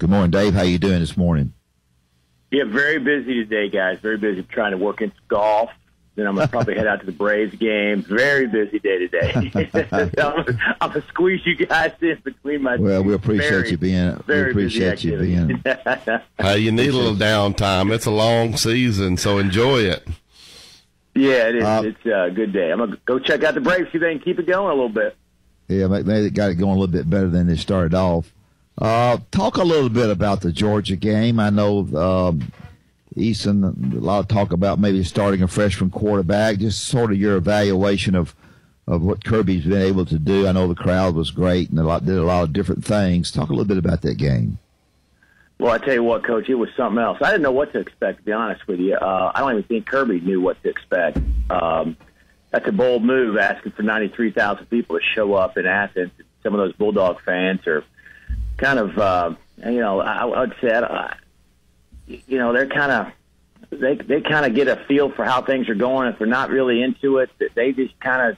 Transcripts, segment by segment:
Good morning, Dave. How you doing this morning? Yeah, very busy today, guys. Very busy trying to work into golf. Then I'm going to probably head out to the Braves game. Very busy day today. I'm going to squeeze you guys in between my Well, we appreciate you being. We appreciate you being. You need a little downtime. It's a long season, so enjoy it. Yeah, it is. It's a good day. I'm going to go check out the Braves, see if they can keep it going a little bit. Yeah, maybe they got it going a little bit better than they started off. Talk a little bit about the Georgia game. I know Easton, a lot of talk about maybe starting a freshman quarterback. Just sort of your evaluation of what Kirby's been able to do. I know the crowd was great and did a lot of different things. Talk a little bit about that game. Well, I tell you what, Coach, it was something else. I didn't know what to expect, to be honest with you. I don't even think Kirby knew what to expect. That's a bold move, asking for 93,000 people to show up in Athens. Some of those Bulldog fans are kind of, I would say, they're kind of, they kind of get a feel for how things are going. If they're not really into it, they just kind of,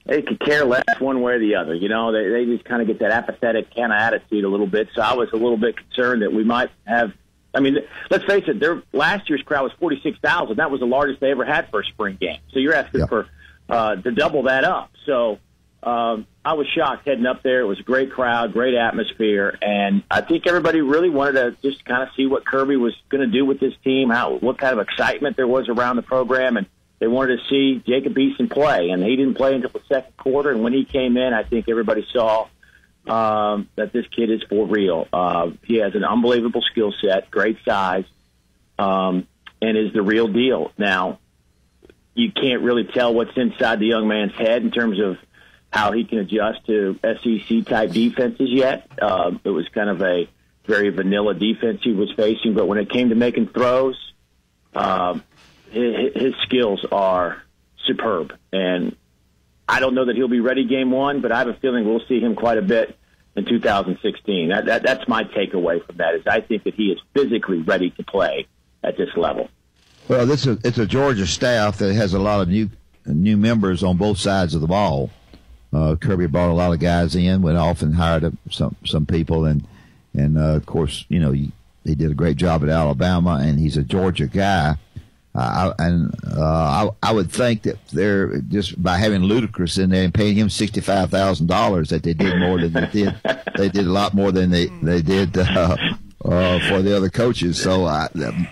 they could care less one way or the other. They just kind of get that apathetic kind of attitude a little bit. So I was a little bit concerned that we might have, let's face it, last year's crowd was 46,000. That was the largest they ever had for a spring game. So you're asking for to double that up. So I was shocked heading up there. It was a great crowd, great atmosphere, and I think everybody really wanted to just kind of see what Kirby was going to do with this team, what kind of excitement there was around the program, and they wanted to see Jacob Eason play, and he didn't play until the second quarter, and when he came in, I think everybody saw that this kid is for real. He has an unbelievable skill set, great size, and is the real deal. Now, you can't really tell what's inside the young man's head in terms of how he can adjust to SEC-type defenses yet. It was kind of a very vanilla defense he was facing, but when it came to making throws, his skills are superb. And I don't know that he'll be ready game one, but I have a feeling we'll see him quite a bit in 2016. That's my takeaway from that, is I think that he is physically ready to play at this level. Well, it's a Georgia staff that has a lot of new members on both sides of the ball. Kirby brought a lot of guys in, went off and hired some people, and of course, he did a great job at Alabama, and he's a Georgia guy. I would think that they're just by having Ludacris in there and paying him $65,000 that they did more than they did. They did a lot more than they did for the other coaches. So I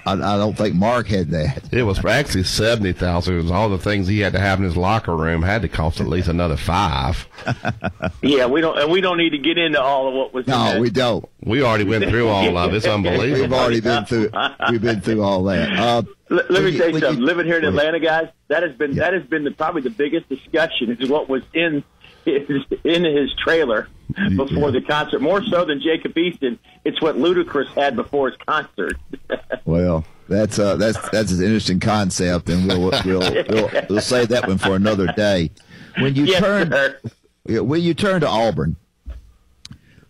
don't think Mark had that. It was actually $70,000. It was all the things he had to have in his locker room had to cost at least another $5,000. Yeah, we don't need to get into all of what was. No, we don't. We already went through all of it. It's unbelievable. We've already been through. We've been through all that. Let me tell you something. Living here in Atlanta, guys, that has been probably the biggest discussion is what was in his trailer before the concert. More so than Jacob Easton, it's what Ludacris had before his concert. Well, that's an interesting concept, and we'll save that one for another day. When you turn to Auburn,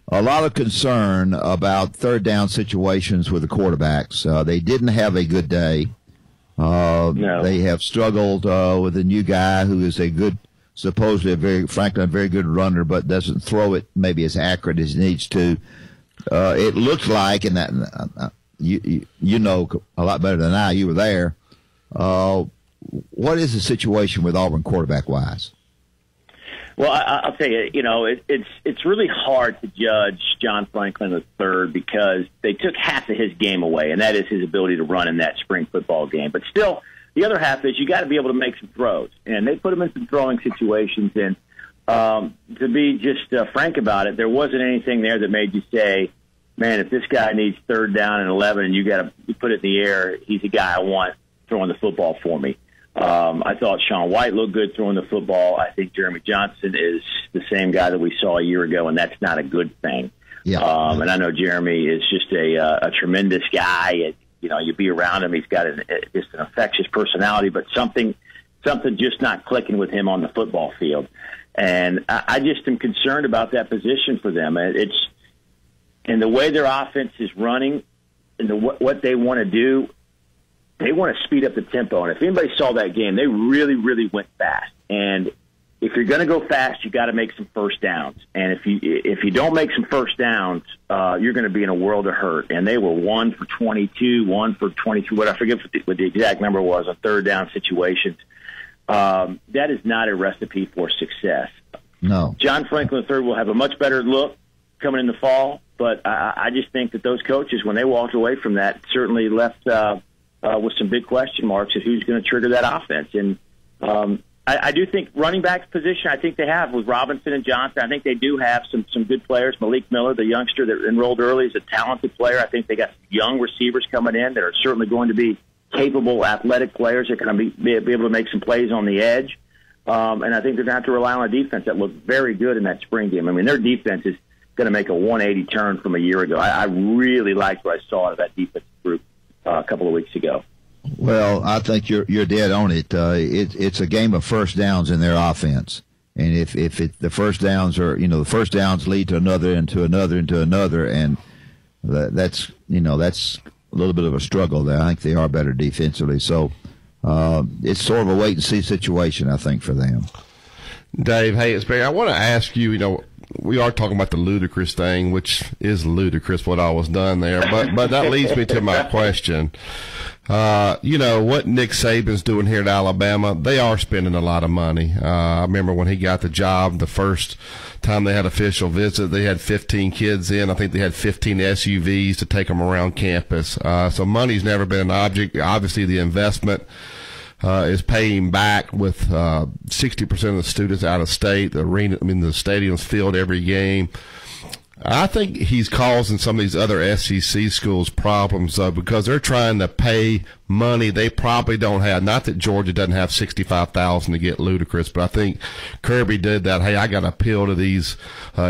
a lot of concern about third down situations with the quarterbacks. They didn't have a good day. No. They have struggled with a new guy who is supposedly a very good runner, but doesn't throw it maybe as accurate as he needs to. It looks like, and that you know a lot better than I. You were there. What is the situation with Auburn quarterback wise? Well, I'll tell you, it's really hard to judge John Franklin III because they took half of his game away, and that is his ability to run in that spring football game. But still, the other half is you got to be able to make some throws, and they put him in some throwing situations. And to be just frank about it, there wasn't anything there that made you say, "Man, if this guy needs third down and 11, and you put it in the air, he's the guy I want throwing the football for me." I thought Sean White looked good throwing the football. I think Jeremy Johnson is the same guy that we saw a year ago, and that's not a good thing. Yeah. And I know Jeremy is just a tremendous guy. You be around him. He's got just an infectious personality, but something just not clicking with him on the football field. And I just am concerned about that position for them. It's and the way their offense is running and what they want to do. They want to speed up the tempo, and if anybody saw that game, they really, really went fast. And, if you're going to go fast, you got to make some first downs. And if you don't make some first downs, you're going to be in a world of hurt. And they were 1 for 22, 1 for 23, what I forget what the exact number was on third down situations. That is not a recipe for success. No. John Franklin III will have a much better look coming in the fall, but I just think that those coaches, when they walked away from that, certainly left with some big question marks at who's going to trigger that offense. And I do think running back position, I think they have with Robinson and Johnson. I think they do have some good players. Malik Miller, the youngster that enrolled early, is a talented player. I think they got young receivers coming in that are certainly going to be capable, athletic players that can be able to make some plays on the edge. And I think they're going to have to rely on a defense that looked very good in that spring game. I mean, their defense is going to make a 180 turn from a year ago. I really liked what I saw out of that defensive group a couple of weeks ago. Well, I think you're dead on it. It's a game of first downs in their offense, and if the first downs are, the first downs lead to another, into another, into another, and that's a little bit of a struggle there. I think they are better defensively, so it's sort of a wait and see situation, I think, for them. Dave, hey, it's Barry. I want to ask you. We are talking about the ludicrous thing, which is ludicrous what all was done there. But that leads me to my question. What Nick Saban's doing here at Alabama, they are spending a lot of money. I remember when he got the job, the first time they had official visit, they had 15 kids in. I think they had 15 SUVs to take them around campus. So money's never been an object. Obviously, the investment is paying back with 60% of the students out of state. The stadium's filled every game. I think he's causing some of these other SEC schools problems, though, because they're trying to pay money they probably don't have. Not that Georgia doesn't have $65,000 to get ludicrous, but I think Kirby did that. Hey, I got to appeal to these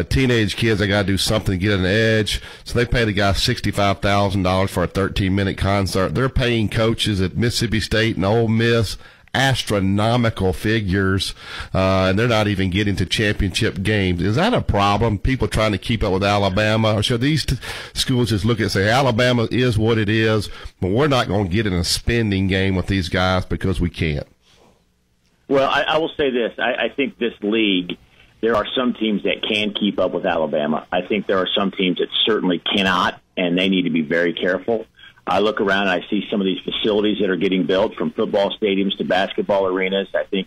teenage kids. I got to do something to get an edge. So they pay the guy $65,000 for a 13-minute concert. They're paying coaches at Mississippi State and Ole Miss astronomical figures, and they're not even getting to championship games. Is that a problem? People trying to keep up with Alabama? Or should these schools just look at and say, Alabama is what it is, but we're not going to get in a spending game with these guys because we can't? Well, I will say this. I think this league, there are some teams that can keep up with Alabama. I think there are some teams that certainly cannot, and they need to be very careful. I look around and I see some of these facilities that are getting built, from football stadiums to basketball arenas. I think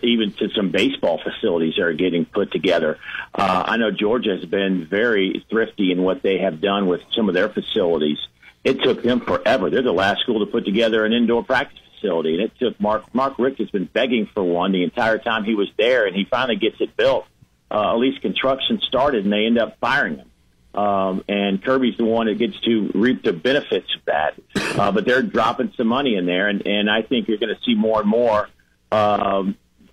even to some baseball facilities that are getting put together. I know Georgia has been very thrifty in what they have done with some of their facilities. It took them forever. They're the last school to put together an indoor practice facility, and it took Mark Richt has been begging for one the entire time he was there, and he finally gets it built. At least construction started, and they end up firing him. And Kirby's the one that gets to reap the benefits of that. But they're dropping some money in there, and I think you're going to see more and more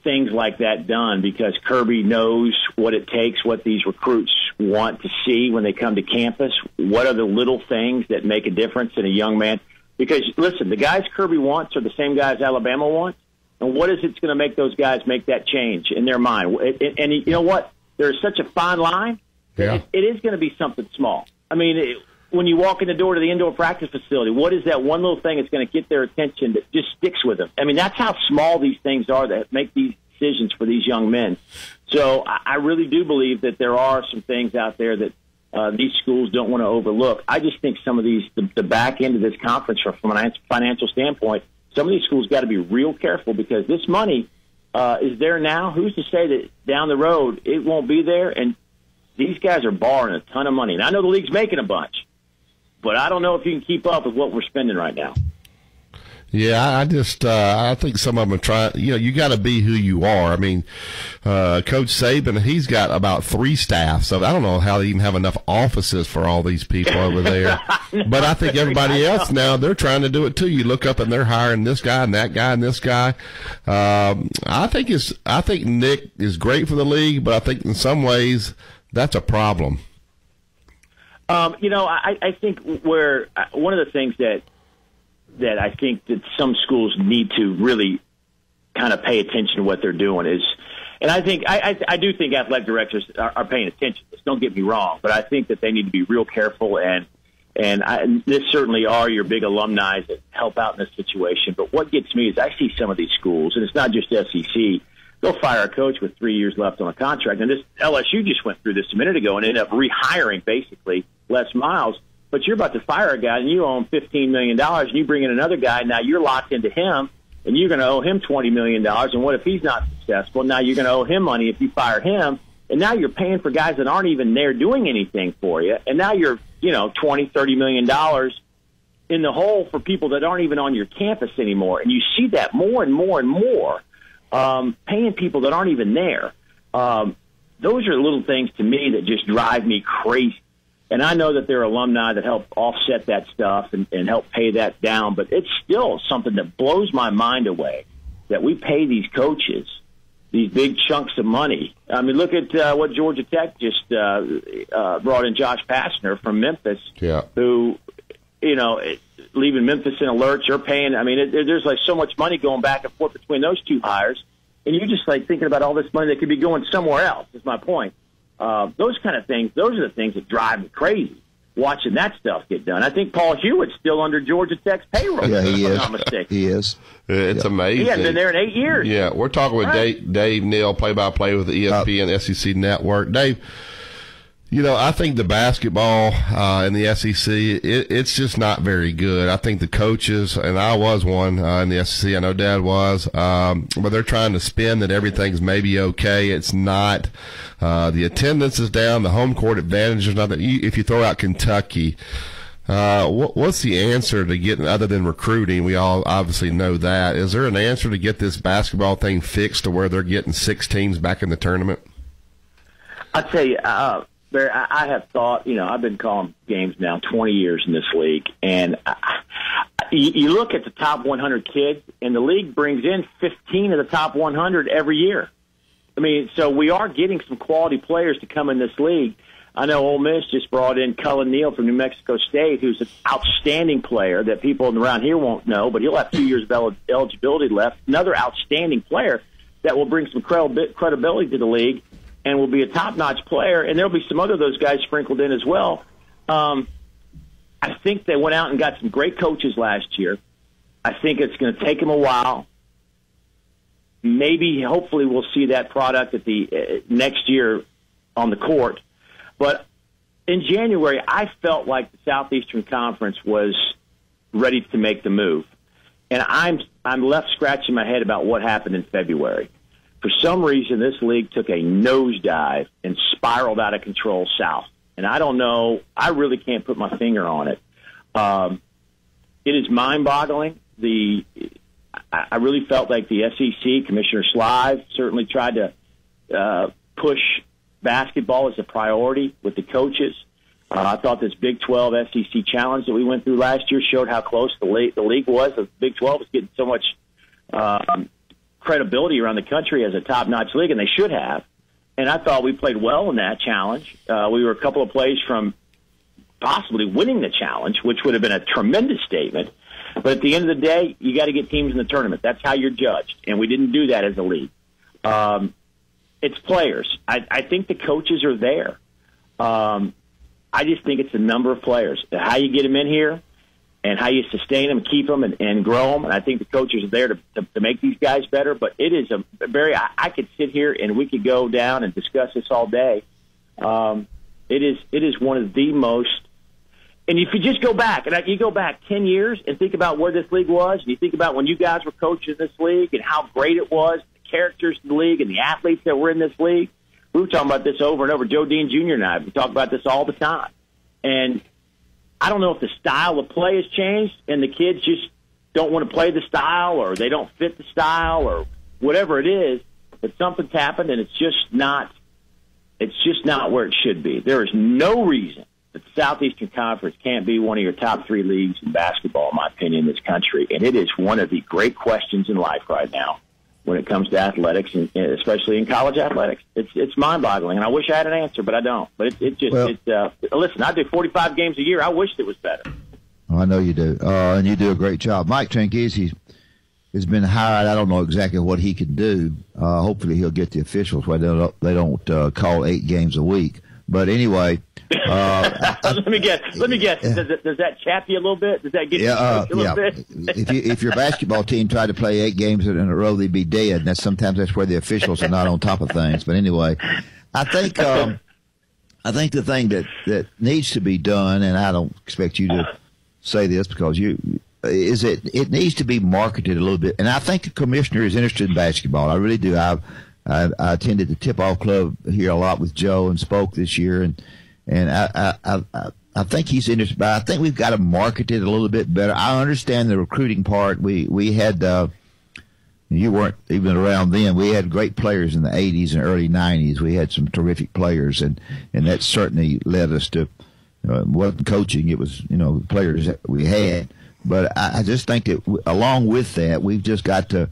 things like that done, because Kirby knows what it takes, what these recruits want to see when they come to campus. What are the little things that make a difference in a young man? Because, listen, the guys Kirby wants are the same guys Alabama wants. And what is it's going to make those guys make that change in their mind? And you know what? There's such a fine line. Yeah. It is going to be something small. I mean, when you walk in the door to the indoor practice facility, what is that one little thing that's going to get their attention that just sticks with them? I mean, that's how small these things are that make these decisions for these young men. So I really do believe that there are some things out there that these schools don't want to overlook. I just think some of these, the back end of this conference from a financial standpoint, some of these schools got to be real careful, because this money is there now. Who's to say that down the road it won't be there? And these guys are borrowing a ton of money. And I know the league's making a bunch, but I don't know if you can keep up with what we're spending right now. Yeah, I think some of them are trying. You got to be who you are. I mean, Coach Saban, he's got about 3 staffs, so I don't know how they even have enough offices for all these people over there. But I think everybody else now, they're trying to do it too. You look up and they're hiring this guy and that guy and this guy. I think Nick is great for the league, but I think in some ways that's a problem. I think where one of the things that I think that some schools need to really kind of pay attention to what they're doing is, and I do think athletic directors are paying attention to this. Don't get me wrong, but I think that they need to be real careful, and this certainly are your big alumni that help out in this situation. But what gets me is I see some of these schools, and it's not just SEC, they'll fire a coach with 3 years left on a contract. And this LSU just went through this a minute ago and ended up rehiring basically Les Miles. But you're about to fire a guy and you owe him $15 million, and you bring in another guy. Now you're locked into him, and you're going to owe him $20 million. And what if he's not successful? Now you're going to owe him money if you fire him. And now you're paying for guys that aren't even there doing anything for you. And now you're, $20, $30 million in the hole for people that aren't even on your campus anymore. And you see that more and more and more, paying people that aren't even there. Those are little things to me that just drive me crazy. And I know that there are alumni that help offset that stuff and help pay that down, but it's still something that blows my mind away that we pay these coaches these big chunks of money. I mean, look at what Georgia Tech just brought in Josh Pastner from Memphis, who, leaving Memphis in a lurch. They're paying. I mean, there's like so much money going back and forth between those two hires, and you're just like thinking about all this money that could be going somewhere else. Is my point. Those kind of things. Those are the things that drive me crazy. Watching that stuff get done. I think Paul Hewitt's still under Georgia Tech's payroll. Yeah, he if is. I'm not mistaken. He is. It's amazing. He hasn't been there in 8 years. Yeah, we're talking with Dave Neal, play-by-play with the ESPN SEC Network. Dave, I think the basketball in the SEC, it's just not very good. I think the coaches, and I was one in the SEC, I know Dad was, but they're trying to spin that everything's maybe okay. It's not. The attendance is down. The home court advantage is not that. If you throw out Kentucky, what's the answer to getting, other than recruiting? We all obviously know that. Is there an answer to get this basketball thing fixed to where they're getting 6 teams back in the tournament? I'll tell you, Barry, I have thought, I've been calling games now 20 years in this league, and you look at the top 100 kids, and the league brings in 15 of the top 100 every year. I mean, so we are getting some quality players to come in this league. I know Ole Miss just brought in Cullen Neal from New Mexico State, who's an outstanding player that people around here won't know, but he'll have 2 years of eligibility left. Another outstanding player that will bring some credibility to the league and will be a top-notch player, and there'll be some other of those guys sprinkled in as well. I think they went out and got some great coaches last year. I think it's going to take them a while. Maybe, hopefully, we'll see that product at the next year on the court. But in January, I felt like the Southeastern Conference was ready to make the move. And I'm left scratching my head about what happened in February. For some reason, this league took a nosedive and spiraled out of control south. And I don't know. I really can't put my finger on it. It is mind-boggling. I really felt like the SEC, Commissioner Slive, certainly tried to push basketball as a priority with the coaches. I thought this Big 12 SEC challenge that we went through last year showed how close the league was. The Big 12 was getting so much credibility around the country as a top-notch league, and they should have. And I thought we played well in that challenge. We were a couple of plays from possibly winning the challenge, which would have been a tremendous statement. But at the end of the day, you got to get teams in the tournament. That's how you're judged, and we didn't do that as a league. It's players. I think the coaches are there. I just think it's the number of players, how you get them in here, and how you sustain them, keep them, and grow them. And I think the coaches are there to make these guys better. But it is I could sit here and we could go down and discuss this all day. It is one of the most. And if you just go back, and you go back 10 years and think about where this league was, and you think about when you guys were coaching this league and how great it was, the characters in the league and the athletes that were in this league. We were talking about this over and over. Joe Dean Jr. and I, we talk about this all the time. And I don't know if the style of play has changed and the kids just don't want to play the style or they don't fit the style or whatever it is, but something's happened and it's just not where it should be. There is no reason that the Southeastern Conference can't be one of your top 3 leagues in basketball, in my opinion, in this country. And it is one of the great questions in life right now when it comes to athletics, and especially in college athletics. It's mind-boggling, and I wish I had an answer, but I don't. But listen, I do 45 games a year. I wish it was better. Oh, I know you do, and you do a great job. Mike Tranghese has been hired. I don't know exactly what he can do. Hopefully he'll get the officials where they don't call 8 games a week. But anyway, let me guess. Does that chap you a little bit? Does that get you a little bit? If your basketball team tried to play 8 games in a row, they'd be dead. And sometimes that's where the officials are not on top of things. But anyway, I think the thing that needs to be done, and I don't expect you to say this because it needs to be marketed a little bit. And I think the commissioner is interested in basketball. I really do. I attended the tip-off club here a lot with Joe and spoke this year, and I think he's interested. But I think we've got to market it a little bit better. I understand the recruiting part. We had you weren't even around then. We had great players in the 80s and early 90s. We had some terrific players, and that certainly led us to wasn't coaching. It was players that we had. But I just think that along with that, we've just got to.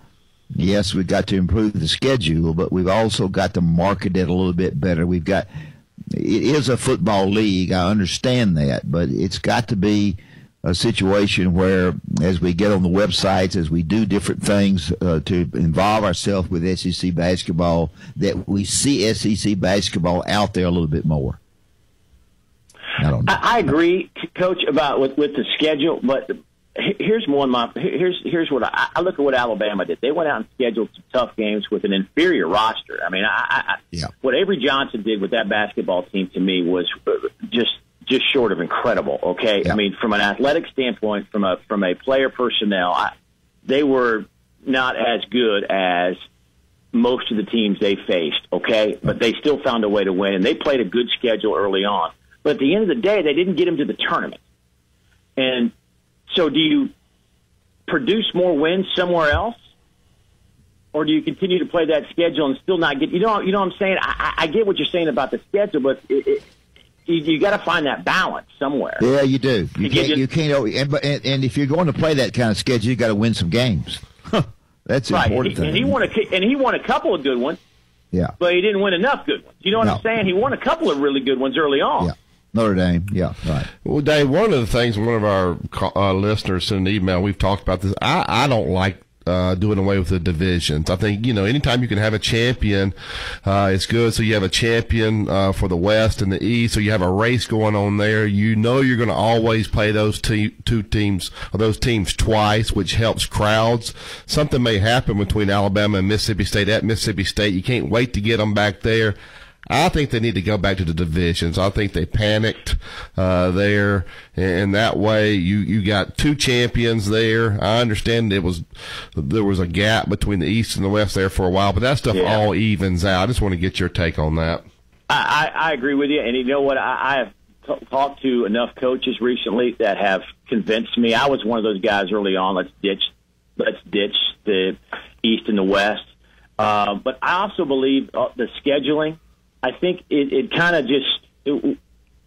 Yes, we've got to improve the schedule, but we've also got to market it a little bit better. It is a football league. I understand that, but it's got to be a situation where as we get on the websites, as we do different things to involve ourselves with SEC basketball, that we see SEC basketball out there a little bit more. I agree, Coach, about with the schedule, but here's what I look at what Alabama did. They went out and scheduled some tough games with an inferior roster. I mean, what Avery Johnson did with that basketball team to me was just short of incredible. Okay, yeah. I mean, from an athletic standpoint, from a player personnel, they were not as good as most of the teams they faced. Okay, but they still found a way to win, and they played a good schedule early on. But at the end of the day, they didn't get them to the tournament, and so do you produce more wins somewhere else, or do you continue to play that schedule and still not get? You know what I'm saying? I get what you're saying about the schedule, but you got to find that balance somewhere. Yeah, you do. You can't. And if you're going to play that kind of schedule, you got to win some games. That's right. Important. And he won a couple of good ones. Yeah, but he didn't win enough good ones. You know what I'm saying? He won a couple of really good ones early on. Yeah. Notre Dame, yeah, right. Well, Dave, one of the things one of our listeners sent an email, we've talked about this. I don't like doing away with the divisions. I think, anytime you can have a champion, it's good. So you have a champion for the West and the East, so you have a race going on there. You're going to always play those two teams, or those teams twice, which helps crowds. Something may happen between Alabama and Mississippi State at Mississippi State. You can't wait to get them back there. I think they need to go back to the divisions. I think they panicked there, and that way you got 2 champions there. I understand there was a gap between the East and the West there for a while, but that stuff all evens out. I just want to get your take on that. I agree with you, and you know what? I have talked to enough coaches recently that have convinced me. I was one of those guys early on. Let's ditch the East and the West. But I also believe the scheduling. I think it kind of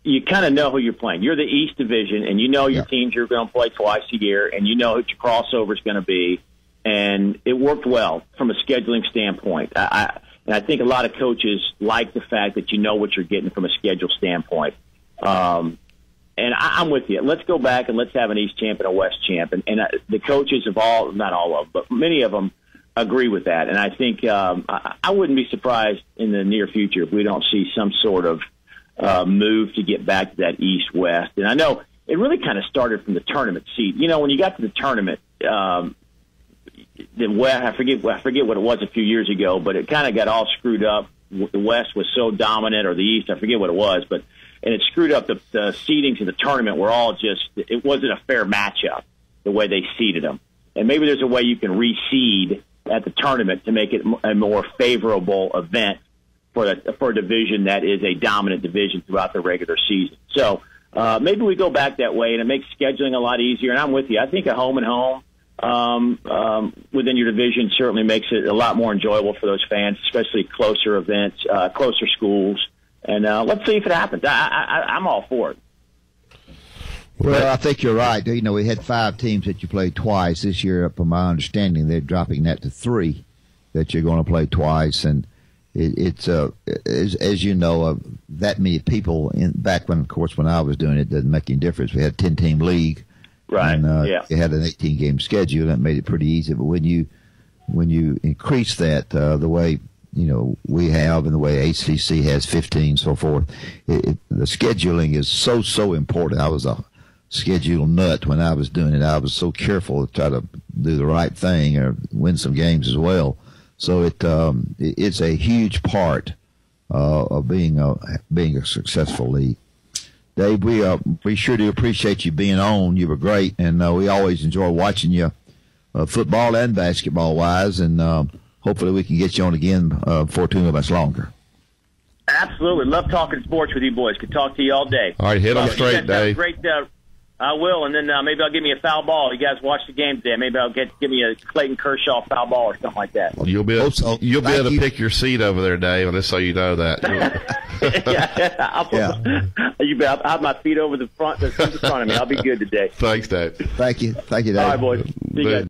you kind of know who you're playing. You're the East Division, and you know your teams you're going to play twice a year, and you know what your crossover is going to be. And it worked well from a scheduling standpoint. And I think a lot of coaches like the fact that you know what you're getting from a schedule standpoint. And I'm with you. Let's go back and let's have an East champ and a West champ. And the coaches of not all of them, but many of them, agree with that, and I think I wouldn't be surprised in the near future if we don't see some sort of move to get back to that East-West. And I know it really kind of started from the tournament seed. When you got to the tournament, the West, I forget what it was a few years ago, but it kind of got all screwed up. The West was so dominant, or the East, I forget what it was, and it screwed up the seedings of the tournament. Were all it wasn't a fair matchup the way they seeded them, and maybe there's a way you can reseed at the tournament to make it a more favorable event for a division that is a dominant division throughout the regular season. So maybe we go back that way, and it makes scheduling a lot easier. And I'm with you. I think a home and home within your division certainly makes it a lot more enjoyable for those fans, especially closer events, closer schools. And let's see if it happens. I'm all for it. Well, I think you're right. We had 5 teams that you played twice this year. From my understanding, they're dropping that to 3 that you're going to play twice, and it's as you know, that many people back when, of course, when I was doing it, doesn't make any difference. We had a 10-team league, right? And you had an 18-game schedule that made it pretty easy. But when you increase that the way we have, and the way HCC has 15, so forth. The scheduling is so important. I was a schedule nut when I was doing it. I was so careful to try to do the right thing or win some games as well. So it's a huge part of being a successful league. Dave, we sure do appreciate you being on. You were great, and we always enjoy watching you, football and basketball wise, and hopefully we can get you on again for too much longer. Absolutely. Love talking sports with you boys. Could talk to you all day. All right, hit them straight, Dave. Great. I will, and then maybe I'll give me a foul ball. You guys watch the game today. Maybe I'll give me a Clayton Kershaw foul ball or something like that. You'll be able to pick your seat over there, Dave, just so you know that. I'll have my feet over the front of me. I'll be good today. Thanks, Dave. Thank you, Dave. All right, boys. See you guys.